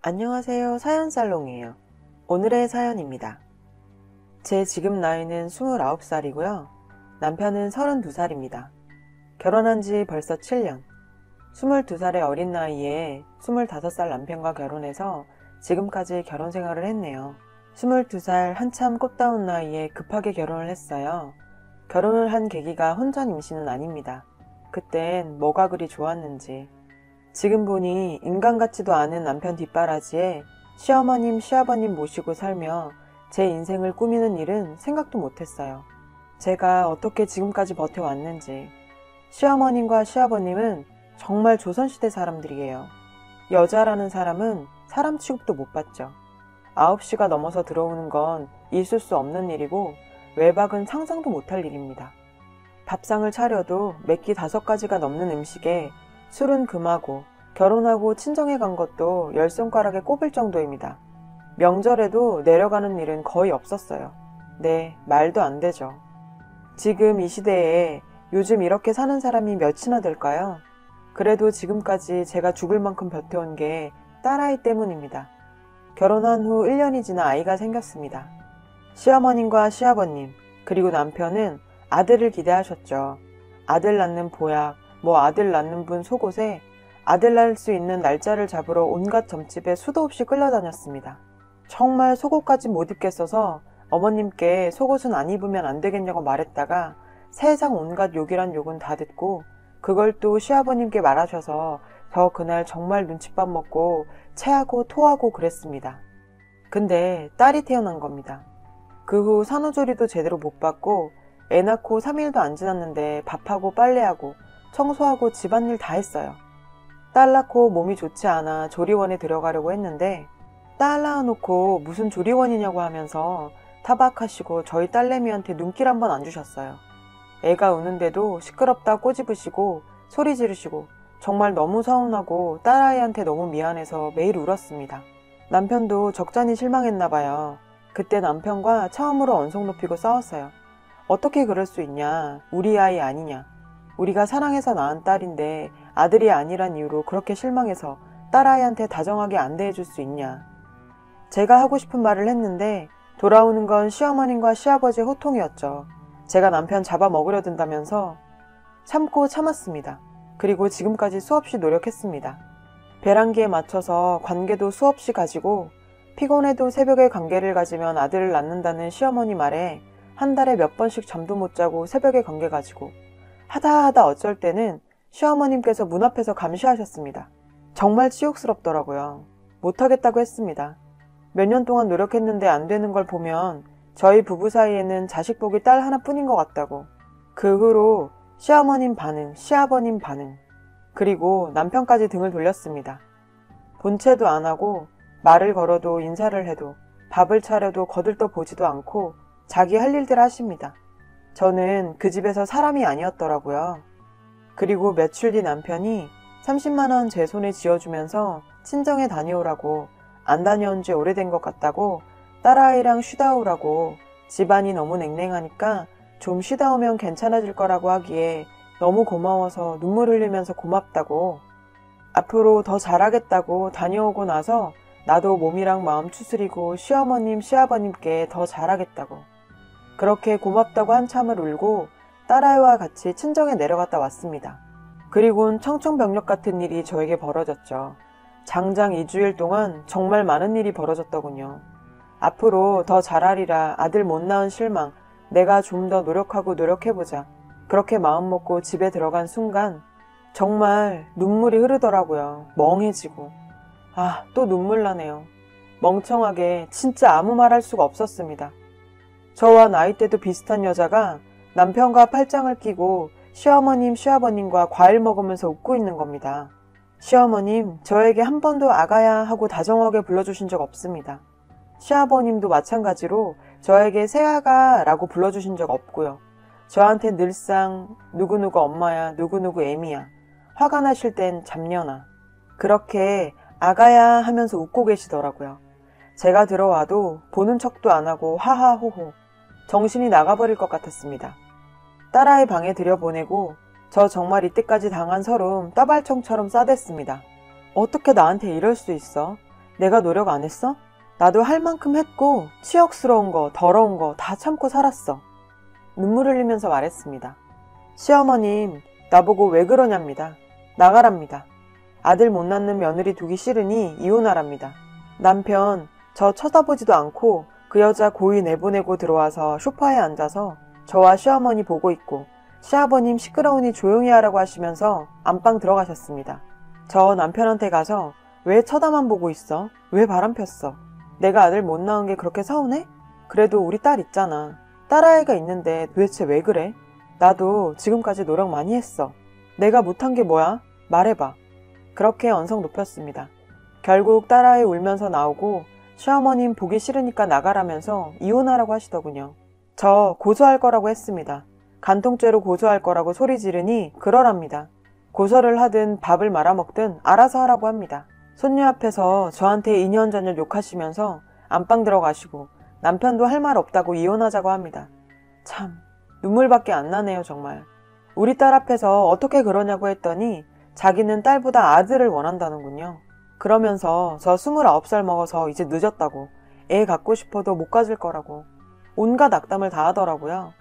안녕하세요. 사연살롱이에요. 오늘의 사연입니다. 제 지금 나이는 29살이고요. 남편은 32살입니다. 결혼한 지 벌써 7년. 22살의 어린 나이에 25살 남편과 결혼해서 지금까지 결혼 생활을 했네요. 22살 한참 꽃다운 나이에 급하게 결혼을 했어요. 결혼을 한 계기가 혼전 임신은 아닙니다. 그땐 뭐가 그리 좋았는지. 지금 보니 인간 같지도 않은 남편 뒷바라지에 시어머님, 시아버님 모시고 살며 제 인생을 꾸미는 일은 생각도 못했어요. 제가 어떻게 지금까지 버텨왔는지. 시어머님과 시아버님은 정말 조선시대 사람들이에요. 여자라는 사람은 사람 취급도 못 받죠. 9시가 넘어서 들어오는 건 있을 수 없는 일이고 외박은 상상도 못할 일입니다. 밥상을 차려도 몇 끼 5가지가 넘는 음식에 술은 금하고 결혼하고 친정에 간 것도 10손가락에 꼽을 정도입니다. 명절에도 내려가는 일은 거의 없었어요. 네, 말도 안 되죠. 지금 이 시대에 요즘 이렇게 사는 사람이 몇이나 될까요? 그래도 지금까지 제가 죽을 만큼 버텨온 게 딸아이 때문입니다. 결혼한 후 1년이 지나 아이가 생겼습니다. 시어머님과 시아버님, 그리고 남편은 아들을 기대하셨죠. 아들 낳는 보약, 아들 낳는 분 속옷에 아들 낳을 수 있는 날짜를 잡으러 온갖 점집에 수도 없이 끌려다녔습니다. 정말 속옷까지 못 입겠어서 어머님께 속옷은 안 입으면 안 되겠냐고 말했다가 세상 온갖 욕이란 욕은 다 듣고 그걸 또 시아버님께 말하셔서 저 그날 정말 눈칫밥 먹고 체하고 토하고 그랬습니다. 근데 딸이 태어난 겁니다. 그 후 산후조리도 제대로 못 받고 애 낳고 3일도 안 지났는데 밥하고 빨래하고 청소하고 집안일 다 했어요. 딸 낳고 몸이 좋지 않아 조리원에 들어가려고 했는데 딸 낳아놓고 무슨 조리원이냐고 하면서 타박하시고 저희 딸내미한테 눈길 한번 안 주셨어요. 애가 우는데도 시끄럽다 꼬집으시고 소리 지르시고 정말 너무 서운하고 딸아이한테 너무 미안해서 매일 울었습니다. 남편도 적잖이 실망했나 봐요. 그때 남편과 처음으로 언성 높이고 싸웠어요. 어떻게 그럴 수 있냐? 우리 아이 아니냐? 우리가 사랑해서 낳은 딸인데 아들이 아니란 이유로 그렇게 실망해서 딸아이한테 다정하게 안 대해줄 수 있냐. 제가 하고 싶은 말을 했는데 돌아오는 건 시어머님과 시아버지의 호통이었죠. 제가 남편 잡아먹으려 든다면서 참고 참았습니다. 그리고 지금까지 수없이 노력했습니다. 배란기에 맞춰서 관계도 수없이 가지고 피곤해도 새벽에 관계를 가지면 아들을 낳는다는 시어머니 말에 한 달에 몇 번씩 잠도 못 자고 새벽에 관계 가지고 하다 어쩔 때는 시어머님께서 문 앞에서 감시하셨습니다. 정말 치욕스럽더라고요. 못하겠다고 했습니다. 몇 년 동안 노력했는데 안 되는 걸 보면 저희 부부 사이에는 자식 복이 딸 하나뿐인 것 같다고. 그 후로 시어머님 반응, 시아버님 반응, 그리고 남편까지 등을 돌렸습니다. 본체도 안 하고 말을 걸어도 인사를 해도 밥을 차려도 거들떠 보지도 않고 자기 할 일들 하십니다. 저는 그 집에서 사람이 아니었더라고요. 그리고 며칠 뒤 남편이 30만 원 제 손에 쥐어주면서 친정에 다녀오라고, 안 다녀온 지 오래된 것 같다고, 딸아이랑 쉬다 오라고, 집안이 너무 냉랭하니까 좀 쉬다 오면 괜찮아질 거라고 하기에 너무 고마워서 눈물 흘리면서 고맙다고, 앞으로 더 잘하겠다고 다녀오고 나서 나도 몸이랑 마음 추스리고 시어머님, 시아버님께 더 잘하겠다고. 그렇게 고맙다고 한참을 울고 딸아이와 같이 친정에 내려갔다 왔습니다. 그리고는 청천벽력 같은 일이 저에게 벌어졌죠. 장장 2주일 동안 정말 많은 일이 벌어졌더군요. 앞으로 더 잘하리라, 아들 못 낳은 실망, 내가 좀 더 노력해보자. 그렇게 마음먹고 집에 들어간 순간 정말 눈물이 흐르더라고요. 멍해지고. 또 눈물 나네요. 멍청하게 진짜 아무 말 할 수가 없었습니다. 저와 나이대도 비슷한 여자가 남편과 팔짱을 끼고 시어머님, 시아버님과 과일 먹으면서 웃고 있는 겁니다. 시어머님, 저에게 한 번도 아가야 하고 다정하게 불러주신 적 없습니다. 시아버님도 마찬가지로 저에게 새아가 라고 불러주신 적 없고요. 저한테 늘상 누구누구 엄마야, 누구누구 애미야, 화가 나실 땐 잡년아, 그렇게 아가야 하면서 웃고 계시더라고요. 제가 들어와도 보는 척도 안 하고 하하호호, 정신이 나가버릴 것 같았습니다. 딸아이 방에 들여보내고 저 정말 이때까지 당한 서름 따발총처럼 싸댔습니다. 어떻게 나한테 이럴 수 있어? 내가 노력 안 했어? 나도 할 만큼 했고 치욕스러운 거, 더러운 거 다 참고 살았어. 눈물 흘리면서 말했습니다. 시어머님, 나보고 왜 그러냐입니다. 나가랍니다. 아들 못 낳는 며느리 두기 싫으니 이혼하랍니다. 남편, 저 쳐다보지도 않고 그 여자 고이 내보내고 들어와서 소파에 앉아서 저와 시어머니 보고 있고 시아버님 시끄러우니 조용히 하라고 하시면서 안방 들어가셨습니다. 저 남편한테 가서 왜 쳐다만 보고 있어? 왜 바람 폈어? 내가 아들 못 낳은 게 그렇게 서운해? 그래도 우리 딸 있잖아. 딸아이가 있는데 도대체 왜 그래? 나도 지금까지 노력 많이 했어. 내가 못한 게 뭐야? 말해봐. 그렇게 언성 높였습니다. 결국 딸아이 울면서 나오고 시어머님 보기 싫으니까 나가라면서 이혼하라고 하시더군요. 저 고소할 거라고 했습니다. 간통죄로 고소할 거라고 소리 지르니 그러랍니다. 고소를 하든 밥을 말아먹든 알아서 하라고 합니다. 손녀 앞에서 저한테 2년 전을 욕하시면서 안방 들어가시고 남편도 할 말 없다고 이혼하자고 합니다. 참 눈물밖에 안 나네요 정말. 우리 딸 앞에서 어떻게 그러냐고 했더니 자기는 딸보다 아들을 원한다는군요. 그러면서 저 29살 먹어서 이제 늦었다고, 애 갖고 싶어도 못 가질 거라고 온갖 악담을 다 하더라고요.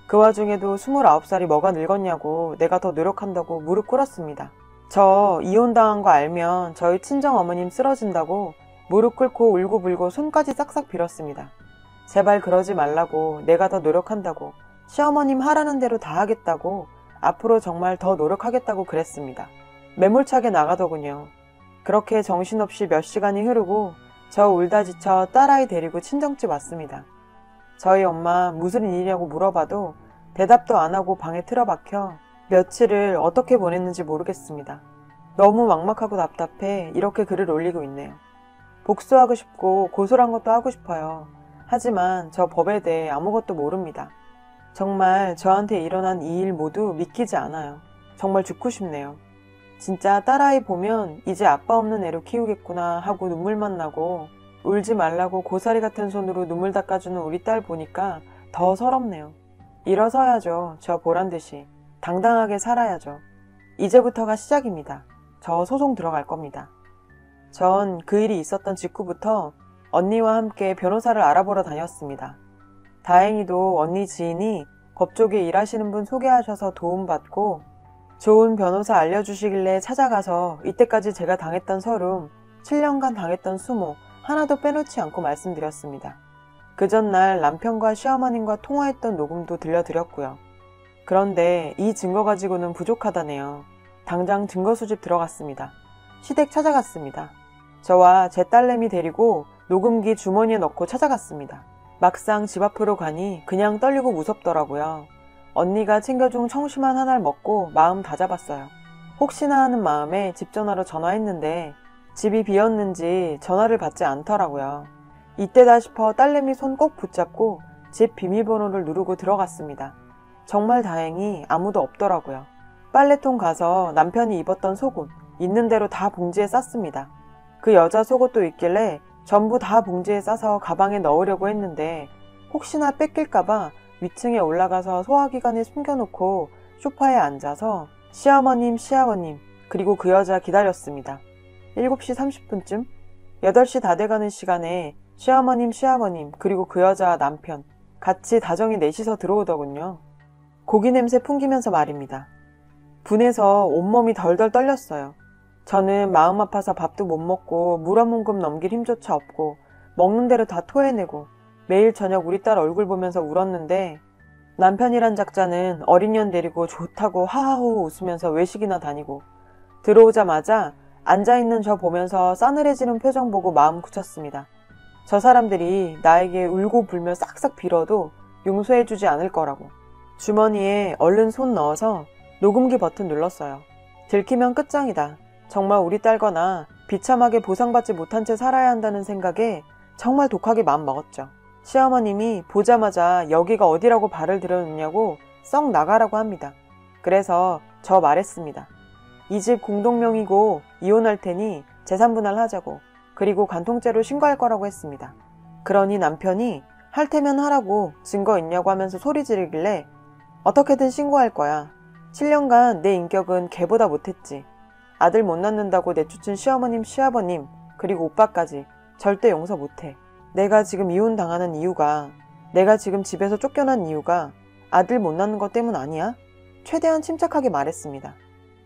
그 와중에도 29살이 뭐가 늙었냐고 내가 더 노력한다고 무릎 꿇었습니다. 저 이혼당한 거 알면 저희 친정어머님 쓰러진다고 무릎 꿇고 울고불고 손까지 싹싹 빌었습니다. 제발 그러지 말라고, 내가 더 노력한다고, 시어머님 하라는 대로 다 하겠다고, 앞으로 정말 더 노력하겠다고 그랬습니다. 매몰차게 나가더군요. 그렇게 정신없이 몇 시간이 흐르고 저 울다 지쳐 딸아이 데리고 친정집 왔습니다. 저희 엄마 무슨 일이냐고 물어봐도 대답도 안 하고 방에 틀어박혀 며칠을 어떻게 보냈는지 모르겠습니다. 너무 막막하고 답답해 이렇게 글을 올리고 있네요. 복수하고 싶고 고소란 것도 하고 싶어요. 하지만 저 법에 대해 아무것도 모릅니다. 정말 저한테 일어난 이 일 모두 믿기지 않아요. 정말 죽고 싶네요. 진짜 딸아이 보면 이제 아빠 없는 애로 키우겠구나 하고 눈물만 나고, 울지 말라고 고사리 같은 손으로 눈물 닦아주는 우리 딸 보니까 더 서럽네요. 일어서야죠. 저 보란듯이 당당하게 살아야죠. 이제부터가 시작입니다. 저 소송 들어갈 겁니다. 전 그 일이 있었던 직후부터 언니와 함께 변호사를 알아보러 다녔습니다. 다행히도 언니 지인이 법조계 일하시는 분 소개하셔서 도움받고 좋은 변호사 알려주시길래 찾아가서 이때까지 제가 당했던 서름, 7년간 당했던 수모 하나도 빼놓지 않고 말씀드렸습니다. 그 전날 남편과 시어머님과 통화했던 녹음도 들려드렸고요. 그런데 이 증거 가지고는 부족하다네요. 당장 증거 수집 들어갔습니다. 시댁 찾아갔습니다. 저와 제 딸내미 데리고 녹음기 주머니에 넣고 찾아갔습니다. 막상 집 앞으로 가니 그냥 떨리고 무섭더라고요. 언니가 챙겨준 청심환 하나를 먹고 마음 다잡았어요. 혹시나 하는 마음에 집 전화로 전화했는데 집이 비었는지 전화를 받지 않더라고요. 이때다 싶어 딸내미 손 꼭 붙잡고 집 비밀번호를 누르고 들어갔습니다. 정말 다행히 아무도 없더라고요. 빨래통 가서 남편이 입었던 속옷 있는 대로 다 봉지에 쌌습니다. 그 여자 속옷도 있길래 전부 다 봉지에 싸서 가방에 넣으려고 했는데 혹시나 뺏길까봐 위층에 올라가서 소화기관에 숨겨놓고 소파에 앉아서 시어머님, 시아버님 그리고 그 여자 기다렸습니다. 7시 30분쯤 8시 다 돼가는 시간에 시어머님, 시아버님 그리고 그 여자 남편 같이 다정히 넷이서 들어오더군요. 고기 냄새 풍기면서 말입니다. 분해서 온몸이 덜덜 떨렸어요. 저는 마음 아파서 밥도 못 먹고 물 한 모금 넘길 힘조차 없고 먹는 대로 다 토해내고 매일 저녁 우리 딸 얼굴 보면서 울었는데 남편이란 작자는 어린 년 데리고 좋다고 하하호 웃으면서 외식이나 다니고 들어오자마자 앉아있는 저 보면서 싸늘해지는 표정 보고 마음 굳혔습니다. 저 사람들이 나에게 울고 불며 싹싹 빌어도 용서해주지 않을 거라고. 주머니에 얼른 손 넣어서 녹음기 버튼 눌렀어요. 들키면 끝장이다. 정말 우리 딸거나 비참하게 보상받지 못한 채 살아야 한다는 생각에 정말 독하게 마음먹었죠. 시어머님이 보자마자 여기가 어디라고 발을 들여놓냐고 썩 나가라고 합니다. 그래서 저 말했습니다. 이 집 공동명의고 이혼할 테니 재산분할 하자고, 그리고 간통죄로 신고할 거라고 했습니다. 그러니 남편이 할 테면 하라고 증거 있냐고 하면서 소리 지르길래 어떻게든 신고할 거야. 7년간 내 인격은 걔보다 못했지. 아들 못 낳는다고 내쫓은 시어머님, 시아버님 그리고 오빠까지 절대 용서 못해. 내가 지금 이혼당하는 이유가, 내가 지금 집에서 쫓겨난 이유가 아들 못 낳는 것 때문 아니야? 최대한 침착하게 말했습니다.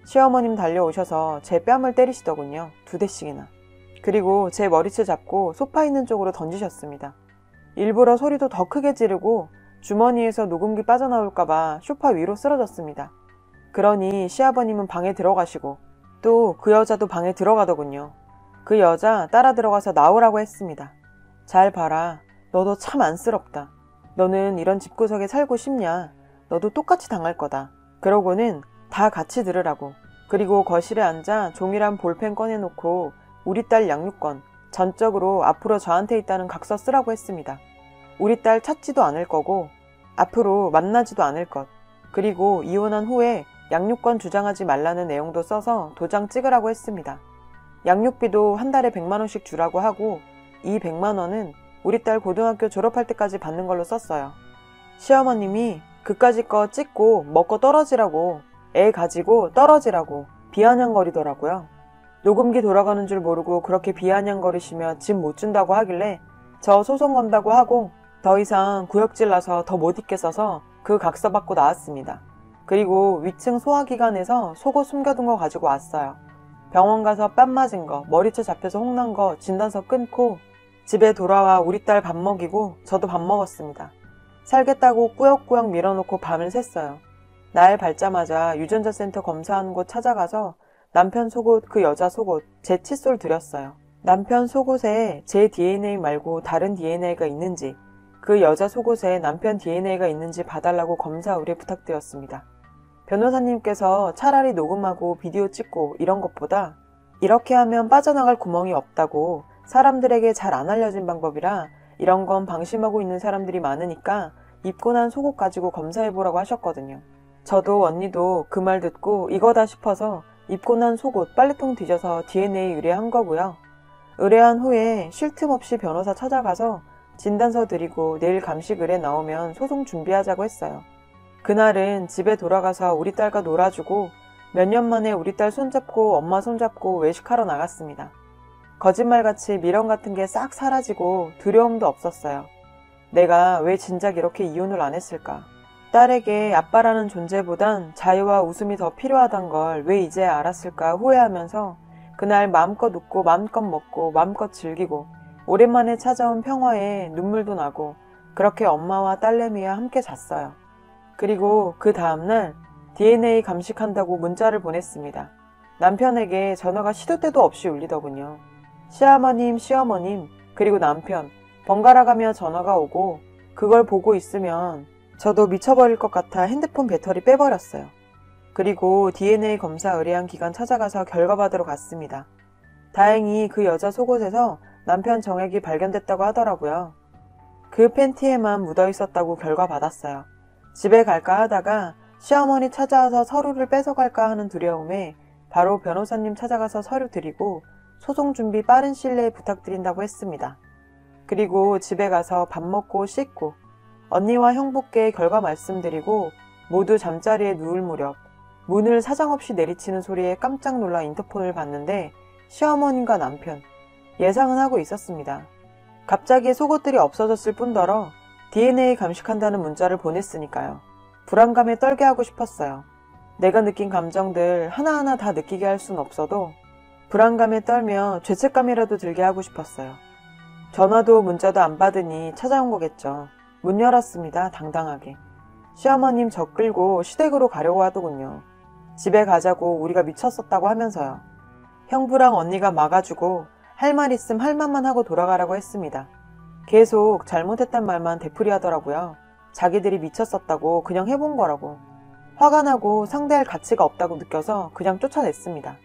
시어머님 달려오셔서 제 뺨을 때리시더군요. 2대씩이나. 그리고 제 머리채 잡고 소파 있는 쪽으로 던지셨습니다. 일부러 소리도 더 크게 지르고 주머니에서 녹음기 빠져나올까봐 소파 위로 쓰러졌습니다. 그러니 시아버님은 방에 들어가시고 또 그 여자도 방에 들어가더군요. 그 여자 따라 들어가서 나오라고 했습니다. 잘 봐라. 너도 참 안쓰럽다. 너는 이런 집구석에 살고 싶냐? 너도 똑같이 당할 거다. 그러고는 다 같이 들으라고. 그리고 거실에 앉아 종이랑 볼펜 꺼내놓고 우리 딸 양육권 전적으로 앞으로 저한테 있다는 각서 쓰라고 했습니다. 우리 딸 찾지도 않을 거고 앞으로 만나지도 않을 것. 그리고 이혼한 후에 양육권 주장하지 말라는 내용도 써서 도장 찍으라고 했습니다. 양육비도 한 달에 100만 원씩 주라고 하고 이 100만 원은 우리 딸 고등학교 졸업할 때까지 받는 걸로 썼어요. 시어머님이 그까짓 거 찍고 먹고 떨어지라고, 애 가지고 떨어지라고 비아냥거리더라고요. 녹음기 돌아가는 줄 모르고 그렇게 비아냥거리시며 집 못 준다고 하길래 저 소송 건다고 하고 더 이상 구역질 나서 더 못 있겠어서 그 각서 받고 나왔습니다. 그리고 위층 소화기관에서 속옷 숨겨둔 거 가지고 왔어요. 병원 가서 뺨 맞은 거, 머리채 잡혀서 혼난 거 진단서 끊고 집에 돌아와 우리 딸 밥 먹이고 저도 밥 먹었습니다. 살겠다고 꾸역꾸역 밀어놓고 밤을 샜어요. 날 밝자마자 유전자 센터 검사하는 곳 찾아가서 남편 속옷, 그 여자 속옷, 제 칫솔 드렸어요. 남편 속옷에 제 DNA 말고 다른 DNA가 있는지, 그 여자 속옷에 남편 DNA가 있는지 봐달라고 검사 의뢰 부탁드렸습니다. 변호사님께서 차라리 녹음하고 비디오 찍고 이런 것보다 이렇게 하면 빠져나갈 구멍이 없다고 사람들에게 잘 안 알려진 방법이라 이런 건 방심하고 있는 사람들이 많으니까 입고 난 속옷 가지고 검사해보라고 하셨거든요. 저도 언니도 그 말 듣고 이거다 싶어서 입고 난 속옷 빨래통 뒤져서 DNA 의뢰한 거고요. 의뢰한 후에 쉴 틈 없이 변호사 찾아가서 진단서 드리고 내일 감식 의뢰 나오면 소송 준비하자고 했어요. 그날은 집에 돌아가서 우리 딸과 놀아주고 몇 년 만에 우리 딸 손잡고 엄마 손잡고 외식하러 나갔습니다. 거짓말같이 미련 같은 게 싹 사라지고 두려움도 없었어요. 내가 왜 진작 이렇게 이혼을 안 했을까? 딸에게 아빠라는 존재보단 자유와 웃음이 더 필요하단 걸 왜 이제 알았을까 후회하면서 그날 마음껏 웃고 마음껏 먹고 마음껏 즐기고 오랜만에 찾아온 평화에 눈물도 나고 그렇게 엄마와 딸내미와 함께 잤어요. 그리고 그 다음날 DNA 감식한다고 문자를 보냈습니다. 남편에게 전화가 시도 때도 없이 울리더군요. 시어머님, 시어머님, 그리고 남편 번갈아가며 전화가 오고 그걸 보고 있으면 저도 미쳐버릴 것 같아 핸드폰 배터리 빼버렸어요. 그리고 DNA 검사 의뢰한 기관 찾아가서 결과 받으러 갔습니다. 다행히 그 여자 속옷에서 남편 정액이 발견됐다고 하더라고요. 그 팬티에만 묻어 있었다고 결과 받았어요. 집에 갈까 하다가 시어머니 찾아와서 서류를 뺏어갈까 하는 두려움에 바로 변호사님 찾아가서 서류 드리고 소송 준비 빠른 시일 내에 부탁드린다고 했습니다. 그리고 집에 가서 밥 먹고 씻고 언니와 형부께 결과 말씀드리고 모두 잠자리에 누울 무렵 문을 사정없이 내리치는 소리에 깜짝 놀라 인터폰을 봤는데 시어머님과 남편, 예상은 하고 있었습니다. 갑자기 속옷들이 없어졌을 뿐더러 DNA 감식한다는 문자를 보냈으니까요. 불안감에 떨게 하고 싶었어요. 내가 느낀 감정들 하나하나 다 느끼게 할 순 없어도 불안감에 떨며 죄책감이라도 들게 하고 싶었어요. 전화도 문자도 안 받으니 찾아온 거겠죠. 문 열었습니다. 당당하게. 시어머님 저 끌고 시댁으로 가려고 하더군요. 집에 가자고 우리가 미쳤었다고 하면서요. 형부랑 언니가 막아주고 할 말 있음 할 말만 하고 돌아가라고 했습니다. 계속 잘못했단 말만 되풀이하더라고요. 자기들이 미쳤었다고 그냥 해본 거라고. 화가 나고 상대할 가치가 없다고 느껴서 그냥 쫓아냈습니다.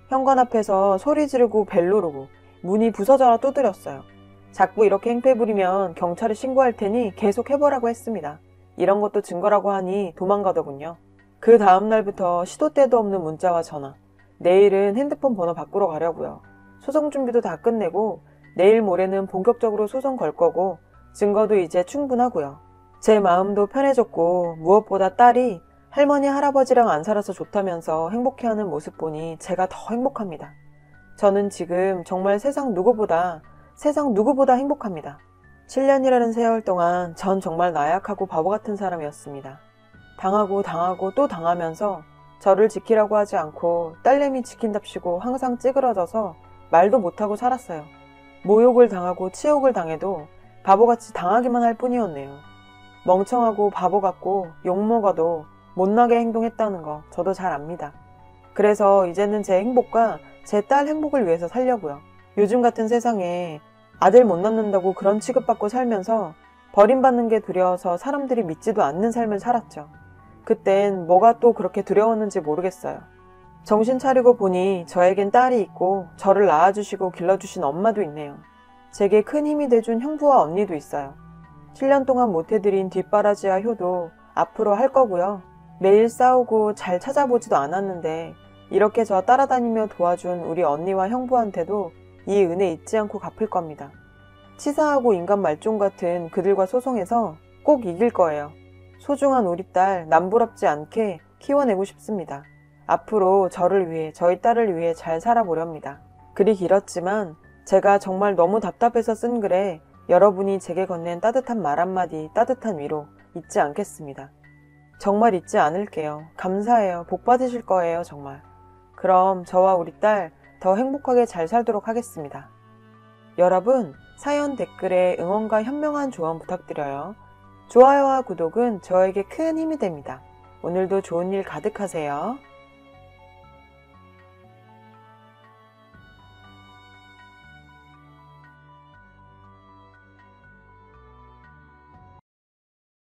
현관 앞에서 소리 지르고 벨 누르고 문이 부서져라 두드렸어요. 자꾸 이렇게 행패 부리면 경찰에 신고할 테니 계속 해보라고 했습니다. 이런 것도 증거라고 하니 도망가더군요. 그 다음날부터 시도 때도 없는 문자와 전화. 내일은 핸드폰 번호 바꾸러 가려고요. 소송 준비도 다 끝내고 내일 모레는 본격적으로 소송 걸 거고 증거도 이제 충분하고요. 제 마음도 편해졌고 무엇보다 딸이 할머니 할아버지랑 안 살아서 좋다면서 행복해하는 모습 보니 제가 더 행복합니다. 저는 지금 정말 세상 누구보다 행복합니다. 7년이라는 세월 동안 전 정말 나약하고 바보 같은 사람이었습니다. 당하고 또 당하면서 저를 지키라고 하지 않고 딸내미 지킨답시고 항상 찌그러져서 말도 못하고 살았어요. 모욕을 당하고 치욕을 당해도 바보같이 당하기만 할 뿐이었네요. 멍청하고 바보 같고 욕먹어도 못나게 행동했다는 거 저도 잘 압니다. 그래서 이제는 제 행복과 제 딸 행복을 위해서 살려고요. 요즘 같은 세상에 아들 못 낳는다고 그런 취급받고 살면서 버림받는 게 두려워서 사람들이 믿지도 않는 삶을 살았죠. 그땐 뭐가 또 그렇게 두려웠는지 모르겠어요. 정신 차리고 보니 저에겐 딸이 있고 저를 낳아주시고 길러주신 엄마도 있네요. 제게 큰 힘이 돼준 형부와 언니도 있어요. 7년 동안 못해드린 뒷바라지와 효도 앞으로 할 거고요. 매일 싸우고 잘 찾아보지도 않았는데 이렇게 저 따라다니며 도와준 우리 언니와 형부한테도 이 은혜 잊지 않고 갚을 겁니다. 치사하고 인간 말종 같은 그들과 소송해서 꼭 이길 거예요. 소중한 우리 딸 남부럽지 않게 키워내고 싶습니다. 앞으로 저를 위해, 저희 딸을 위해 잘 살아보렵니다. 글이 길었지만 제가 정말 너무 답답해서 쓴 글에 여러분이 제게 건넨 따뜻한 말 한마디, 따뜻한 위로 잊지 않겠습니다. 정말 잊지 않을게요. 감사해요. 복 받으실 거예요, 정말. 그럼 저와 우리 딸 더 행복하게 잘 살도록 하겠습니다. 여러분, 사연 댓글에 응원과 현명한 조언 부탁드려요. 좋아요와 구독은 저에게 큰 힘이 됩니다. 오늘도 좋은 일 가득하세요.